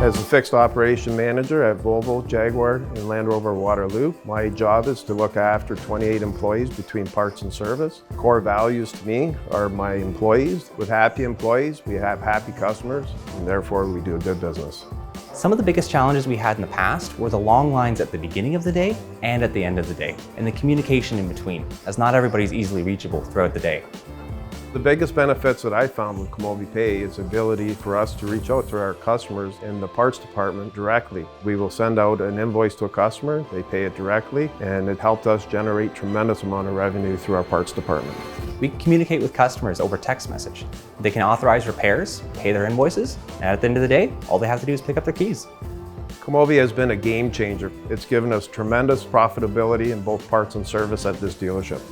As a fixed operation manager at Volvo, Jaguar, and Land Rover Waterloo, my job is to look after 28 employees between parts and service. Core values to me are my employees. With happy employees, we have happy customers, and therefore we do a good business. Some of the biggest challenges we had in the past were the long lines at the beginning of the day and at the end of the day, and the communication in between, as not everybody's easily reachable throughout the day. The biggest benefits that I found with Kimoby Pay is the ability for us to reach out to our customers in the parts department directly. We will send out an invoice to a customer, they pay it directly, and it helped us generate tremendous amount of revenue through our parts department. We communicate with customers over text message. They can authorize repairs, pay their invoices, and at the end of the day, all they have to do is pick up their keys. Kimoby has been a game changer. It's given us tremendous profitability in both parts and service at this dealership.